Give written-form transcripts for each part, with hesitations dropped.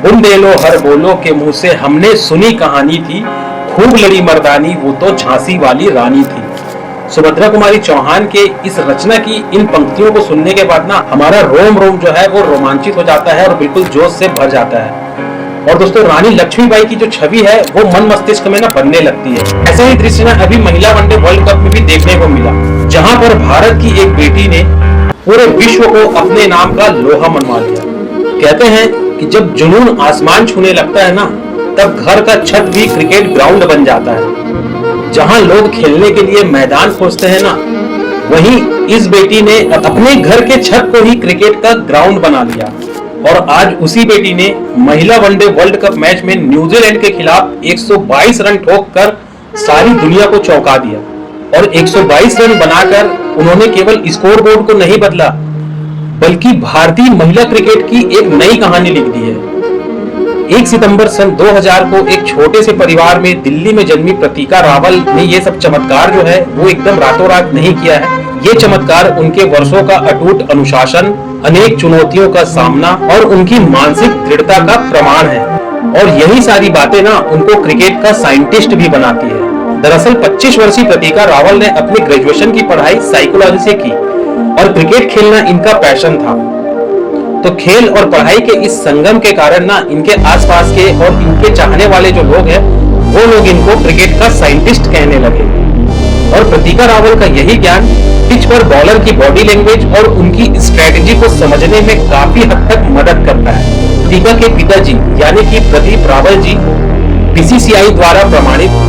बुंदेलो हर बोलो के मुंह से हमने सुनी कहानी थी, खूब लड़ी मर्दानी वो तो झांसी वाली रानी थी। सुभद्रा कुमारी चौहान के इस रचना की इन पंक्तियों को सुनने के बाद ना हमारा रोम रोम जो है वो रोमांचित हो जाता है और बिल्कुल जोश से भर जाता है। और दोस्तों, रानी लक्ष्मीबाई की जो छवि है वो मन मस्तिष्क में ना बनने लगती है। ऐसा ही दृश्य ना अभी महिला वनडे वर्ल्ड कप में भी देखने को मिला, जहां पर भारत की एक बेटी ने पूरे विश्व को अपने नाम का लोहा मनवा लिया। कहते हैं कि जब जुनून आसमान छूने लगता है ना, तब घर का छत भी क्रिकेट ग्राउंड बन जाता है। जहां लोग खेलने के लिए मैदान खोजते हैं ना, वहीं इस बेटी ने अपने घर के छत को ही क्रिकेट का ग्राउंड बना लिया। और आज उसी बेटी ने महिला वनडे वर्ल्ड कप मैच में न्यूजीलैंड के खिलाफ 122 रन ठोककर सारी दुनिया को चौंका दिया। और 122 रन बनाकर उन्होंने केवल स्कोर बोर्ड को नहीं बदला, बल्कि भारतीय महिला क्रिकेट की एक नई कहानी लिख दी है। 1 सितंबर सन 2000 को एक छोटे से परिवार में दिल्ली में जन्मी प्रतीका रावल ने ये सब चमत्कार जो है वो एकदम रातों रात नहीं किया है। ये चमत्कार उनके वर्षों का अटूट अनुशासन, अनेक चुनौतियों का सामना और उनकी मानसिक दृढ़ता का प्रमाण है। और यही सारी बातें ना उनको क्रिकेट का साइंटिस्ट भी बनाती है। दरअसल 25 वर्षीय प्रतीका रावल ने अपनी ग्रेजुएशन की पढ़ाई साइकोलॉजी से की और क्रिकेट खेलना इनका पैशन था। तो खेल और पढ़ाई के इस संगम के कारण ना इनके आसपास के और इनके चाहने वाले जो लोग हैं वो लोग इनको क्रिकेट का साइंटिस्ट कहने लगे। और प्रतीका रावल का यही ज्ञान पिच पर बॉलर की बॉडी लैंग्वेज और उनकी स्ट्रेटेजी को समझने में काफी हद तक मदद करता है। प्रतीका के पिताजी यानी कि प्रदीप रावल जी बीसीसीआई द्वारा प्रमाणित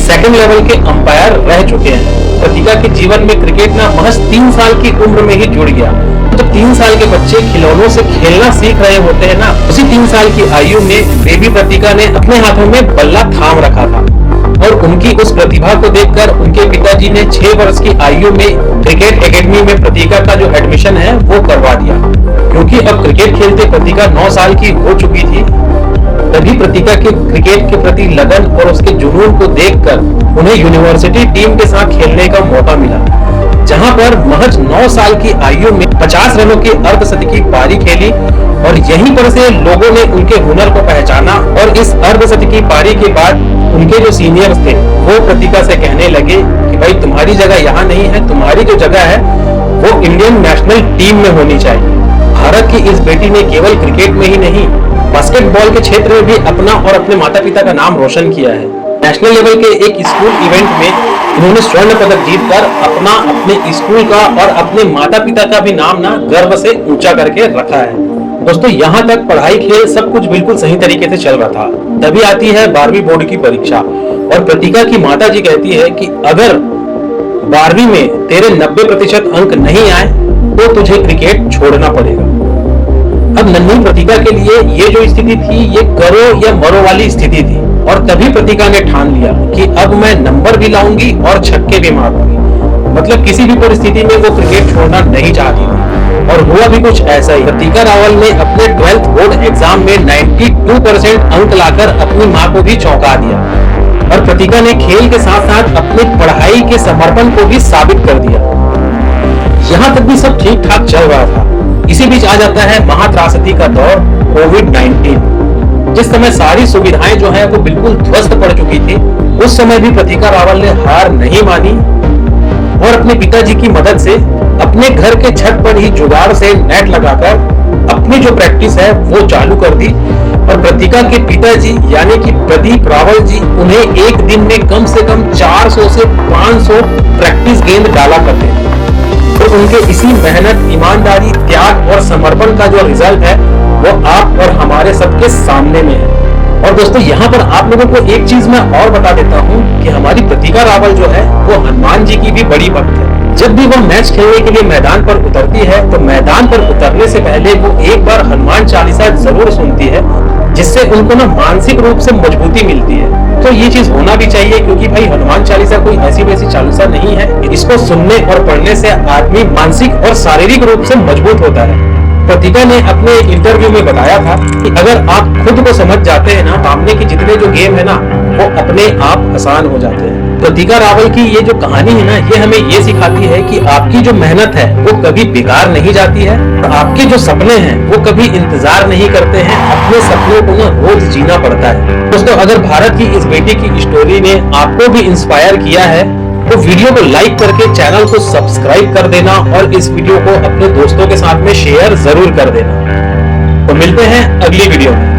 सेकंड लेवल के अंपायर रह चुके हैं। प्रतीका के जीवन में क्रिकेट ना महज 3 साल की उम्र में ही जुड़ गया। तो 3 साल के बच्चे खिलौनों से खेलना सीख रहे होते हैं ना, उसी 3 साल की आयु में बेबी प्रतीका ने अपने हाथों में बल्ला थाम रखा था। और उनकी उस प्रतिभा को देखकर उनके पिताजी ने 6 वर्ष की आयु में क्रिकेट एकेडमी में प्रतीका का जो एडमिशन है वो करवा दिया। क्योंकि अब क्रिकेट खेलते प्रतीका 9 साल की हो चुकी थी, तभी प्रतीका के क्रिकेट के प्रति लगन और उसके जुनून को देखकर उन्हें यूनिवर्सिटी टीम के साथ खेलने का मौका मिला, जहां पर महज 9 साल की आयु में 50 रनों की अर्धशतकीय पारी खेली। और यहीं पर से लोगों ने उनके हुनर को पहचाना और इस अर्धशतकीय पारी के बाद उनके जो सीनियर्स थे वो प्रतीका से कहने लगे कि भाई तुम्हारी जगह यहाँ नहीं है, तुम्हारी जो जगह है वो इंडियन नेशनल टीम में होनी चाहिए। भारत की इस बेटी ने केवल क्रिकेट में ही नहीं, बास्केटबॉल के क्षेत्र में भी अपना और अपने माता पिता का नाम रोशन किया है। नेशनल लेवल के एक स्कूल इवेंट में इन्होंने स्वर्ण पदक जीतकर अपना, अपने स्कूल का और अपने माता पिता का भी नाम ना गर्व से ऊंचा करके रखा है। दोस्तों, यहाँ तक पढ़ाई खेल सब कुछ बिल्कुल सही तरीके से चल रहा था, तभी आती है 12वीं बोर्ड की परीक्षा और प्रतीका की माता जी कहती है कि अगर 12वीं में तेरे 90% अंक नहीं आए तो तुझे क्रिकेट छोड़ना पड़ेगा। अब नन्ही प्रतीका के लिए ये जो स्थिति थी ये करो या मरो वाली स्थिति थी। और तभी प्रतीका ने ठान लिया कि अब मैं नंबर भी लाऊंगी और छक्के भी मारूंगी। मतलब किसी भी परिस्थिति में वो क्रिकेट छोड़ना नहीं चाहती थी। और हुआ भी कुछ ऐसा ही। प्रतीका रावल ने अपने 12th बोर्ड एग्जाम में 92% अंक लाकर अपनी मां को भी चौंका दिया। और प्रतीका ने खेल के साथ साथ अपनी पढ़ाई के समर्पण को भी साबित कर दिया। यहाँ तक भी सब ठीक ठाक चल रहा था। इसी बीच आ जाता है महात्रासदी का दौर, कोविड-19। जिस समय सारी सुविधाएं जो है वो बिल्कुल ध्वस्त पड़ चुकी थी, उस समय भी प्रतीका रावल ने हार नहीं मानी और अपने पिताजी की मदद से अपने घर के छत पर ही जुगाड़ से नेट लगाकर अपनी जो प्रैक्टिस है वो चालू कर दी। और प्रतीका के पिताजी यानी कि प्रदीप रावल जी उन्हें एक दिन में कम से कम 400 से 500 प्रैक्टिस गेंद डाला करते थे। तो उनके इसी मेहनत, ईमानदारी, त्याग और समर्पण का जो रिजल्ट है वो आप और हमारे सबके सामने में है। और दोस्तों, यहाँ पर आप लोगों को एक चीज मैं और बता देता हूँ कि हमारी प्रतीका रावल जो है वो हनुमान जी की भी बड़ी भक्त है। जब भी वो मैच खेलने के लिए मैदान पर उतरती है तो मैदान पर उतरने से पहले वो एक बार हनुमान चालीसा जरूर सुनती है, जिससे उनको ना मानसिक रूप से मजबूती मिलती है। तो ये चीज होना भी चाहिए, क्योंकि भाई हनुमान चालीसा कोई ऐसी वैसी चालीसा नहीं है। इसको सुनने और पढ़ने से आदमी मानसिक और शारीरिक रूप से मजबूत होता है। प्रतीका ने अपने इंटरव्यू में बताया था कि अगर आप खुद को समझ जाते हैं ना, सामने के जितने जो गेम है ना वो अपने आप आसान हो जाते हैं। कृतिका रावल की ये जो कहानी है ना, ये हमें ये सिखाती है कि आपकी जो मेहनत है वो कभी बेकार नहीं जाती है और आपके जो सपने हैं वो कभी इंतजार नहीं करते हैं। अपने सपनों को ना रोज जीना पड़ता है। दोस्तों, अगर भारत की इस बेटी की स्टोरी ने आपको भी इंस्पायर किया है तो वीडियो को लाइक करके चैनल को सब्सक्राइब कर देना और इस वीडियो को अपने दोस्तों के साथ में शेयर जरूर कर देना। तो मिलते हैं अगली वीडियो में।